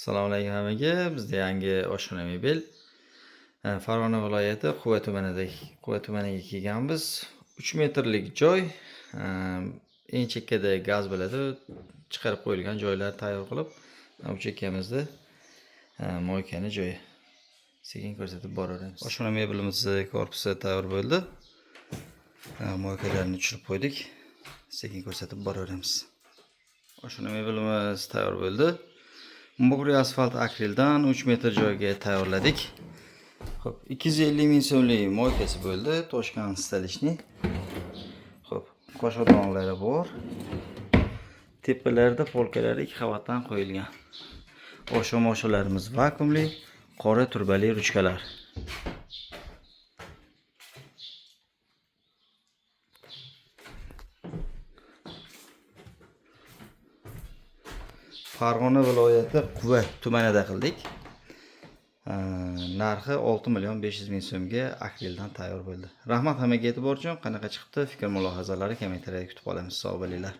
Assalomu alaykum hammaga. Bizda yangi oshxona mebel. Farg'ona viloyati Quva tumaniga kelganmiz. 3 metrlik joy. Eng chekkada gaz bo'ladi. Chiqarib qo'yilgan joylar tayyor qilib, bu chekkamizda moykani joyi. Sekin ko'rsatib boraveramiz. Oshxona mebelimizni korpusi tayyor bo'ldi. Moykalarni tushirib qo'ydik. Sekin ko'rsatib boraveramiz. Oshxona mebelimiz tayyor bo'ldi. Mo'g'ri asfalt akrildan 3 metr joyga tayyorladik. Xo'p, 250 ming so'mlik moykasi bo'ldi, toshkan stalishni. Xo'p, qo'shadonlari bor. Tepalarida polkalari 2 qavatdan qo'yilgan. Osha-moshalarimiz vakuumli, qora turbali ruchkalar. Farg'ona viloyati Quva tumanida qildik. Narxi 6.500.000 so'mga akrildan tayyor bo'ldi. Rahmat hammaga e'tibor uchun. Qanaqa chiqibdi? Fikr mulohazalari kommentariyada kutib qolamiz. Sog' bo'linglar.